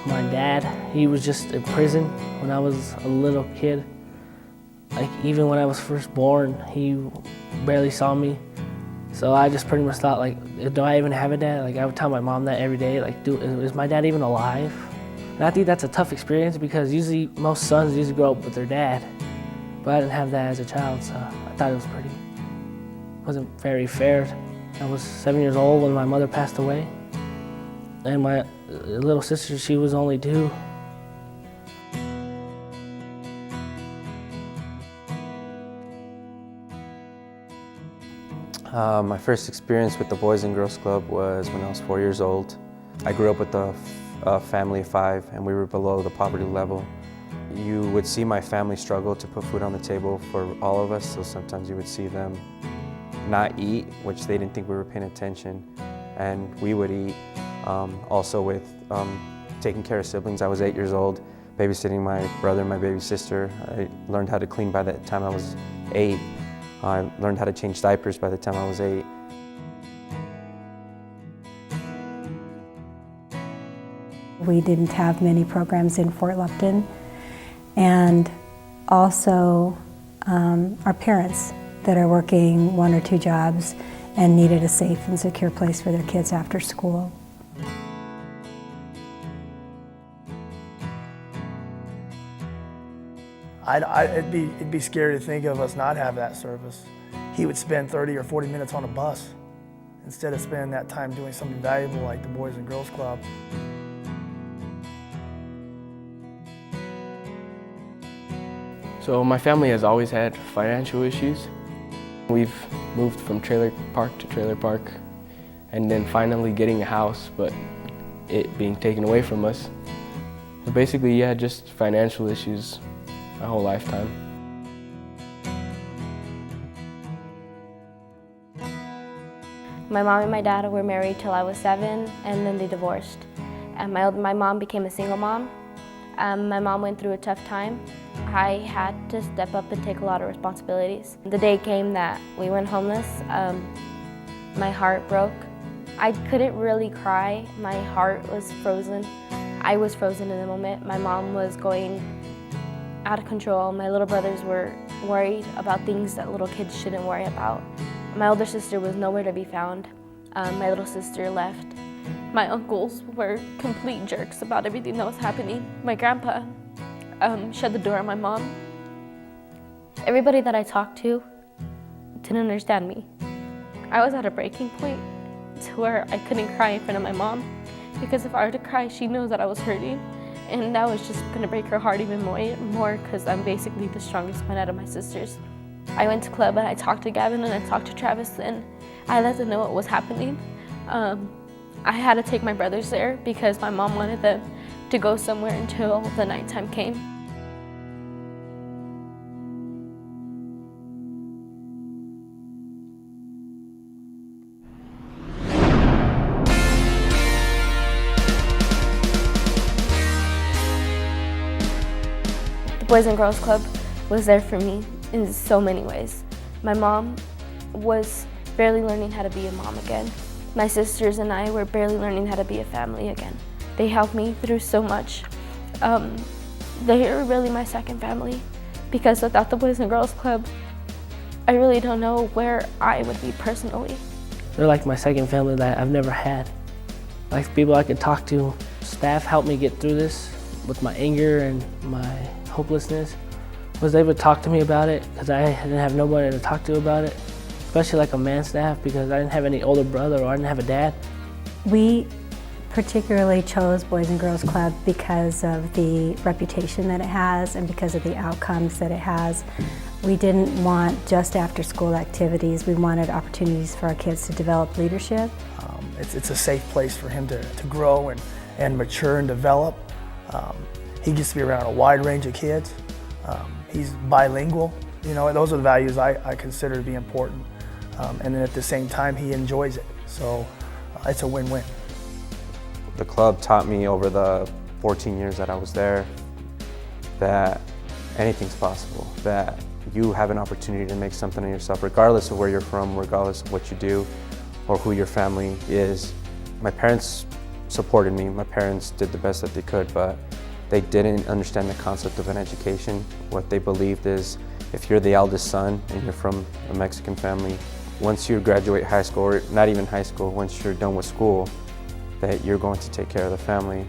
my dad. He was just in prison when I was a little kid. Like even when I was first born, he barely saw me. So I just pretty much thought, like, do I even have a dad? Like I would tell my mom that every day, like, is my dad even alive? And I think that's a tough experience because usually most sons usually grow up with their dad. But I didn't have that as a child, so I thought it wasn't very fair. I was 7 years old when my mother passed away. And my little sister, she was only 2. My first experience with the Boys and Girls Club was when I was 4 years old. I grew up with a family of 5 and we were below the poverty level. You would see my family struggle to put food on the table for all of us, so sometimes you would see them not eat, which they didn't think we were paying attention, and we would eat. Also with taking care of siblings. I was 8 years old, babysitting my brother and my baby sister. I learned how to clean by the time I was 8. I learned how to change diapers by the time I was 8. We didn't have many programs in Fort Lupton, and also our parents that are working 1 or 2 jobs and needed a safe and secure place for their kids after school. It'd be scary to think of us not have that service. He would spend 30 or 40 minutes on a bus instead of spending that time doing something valuable like the Boys and Girls Club. So my family has always had financial issues. We've moved from trailer park to trailer park and then finally getting a house, but it being taken away from us. So basically, yeah, just financial issues my whole lifetime. My mom and my dad were married till I was 7, and then they divorced. And my mom became a single mom. My mom went through a tough time. I had to step up and take a lot of responsibilities. The day came that we went homeless. My heart broke. I couldn't really cry. My heart was frozen. I was frozen in the moment. My mom was going out of control. My little brothers were worried about things that little kids shouldn't worry about. My older sister was nowhere to be found. My little sister left. My uncles were complete jerks about everything that was happening. My grandpa shut the door on my mom. Everybody that I talked to didn't understand me. I was at a breaking point to where I couldn't cry in front of my mom because if I were to cry, she knows that I was hurting. And that was just gonna break her heart even more because I'm basically the strongest one out of my sisters. I went to club and I talked to Gavin and I talked to Travis and I let them know what was happening. I had to take my brothers there because my mom wanted them to go somewhere until the nighttime came. Boys and Girls Club was there for me in so many ways. My mom was barely learning how to be a mom again. My sisters and I were barely learning how to be a family again. They helped me through so much. They are really my second family because without the Boys and Girls Club, I really don't know where I would be personally. They're like my second family that I've never had. Like people I could talk to. Staff helped me get through this with my anger and my hopelessness. Was able to talk to me about it because I didn't have nobody to talk to about it, especially like a man staff because I didn't have any older brother or I didn't have a dad. We particularly chose Boys and Girls Club because of the reputation that it has and because of the outcomes that it has. We didn't want just after school activities, we wanted opportunities for our kids to develop leadership. It's a safe place for him to grow and mature and develop. He gets to be around a wide range of kids. He's bilingual. You know, those are the values I consider to be important. And then at the same time, he enjoys it. So it's a win-win. The club taught me over the 14 years that I was there that anything's possible, that you have an opportunity to make something of yourself, regardless of where you're from, regardless of what you do, or who your family is. My parents supported me. My parents did the best that they could, but they didn't understand the concept of an education. What they believed is if you're the eldest son and you're from a Mexican family, once you graduate high school, or not even high school, once you're done with school, that you're going to take care of the family.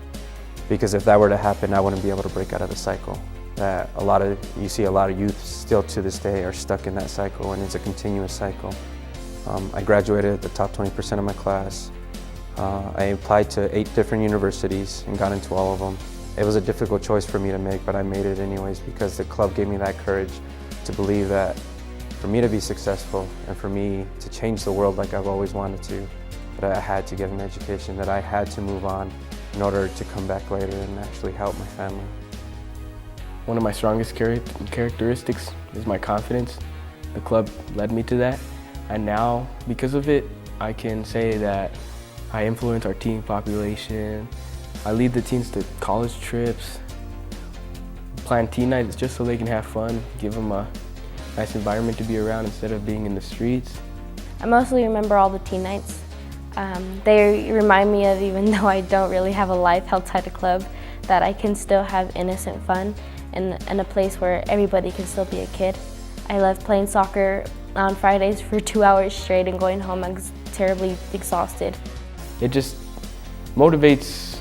Because if that were to happen, I wouldn't be able to break out of the cycle. That you see a lot of youth still to this day are stuck in that cycle, and it's a continuous cycle. I graduated at the top 20% of my class. I applied to 8 different universities and got into all of them. It was a difficult choice for me to make, but I made it anyways because the club gave me that courage to believe that for me to be successful and for me to change the world like I've always wanted to, that I had to get an education, that I had to move on in order to come back later and actually help my family. One of my strongest characteristics is my confidence. The club led me to that, and now, because of it, I can say that I influence our teen population. I lead the teens to college trips, plan teen nights just so they can have fun, give them a nice environment to be around instead of being in the streets. I mostly remember all the teen nights. They remind me of, even though I don't really have a life outside the club, that I can still have innocent fun in a place where everybody can still be a kid. I love playing soccer on Fridays for 2 hours straight and going home terribly exhausted. It just motivates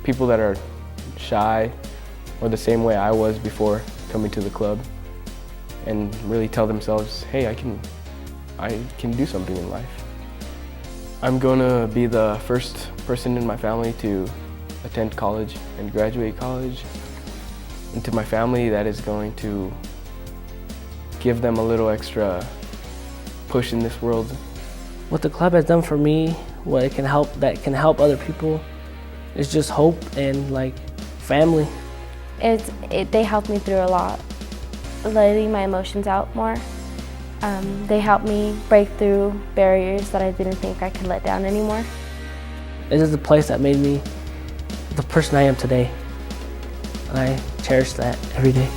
people that are shy or the same way I was before coming to the club, and really tell themselves, hey, I can do something in life. I'm gonna be the first person in my family to attend college and graduate college. And to my family, that is going to give them a little extra push in this world. What the club has done for me, that can help other people, is just hope and like family. They helped me through a lot, letting my emotions out more. They helped me break through barriers that I didn't think I could let down anymore. This is the place that made me the person I am today, and I cherish that every day.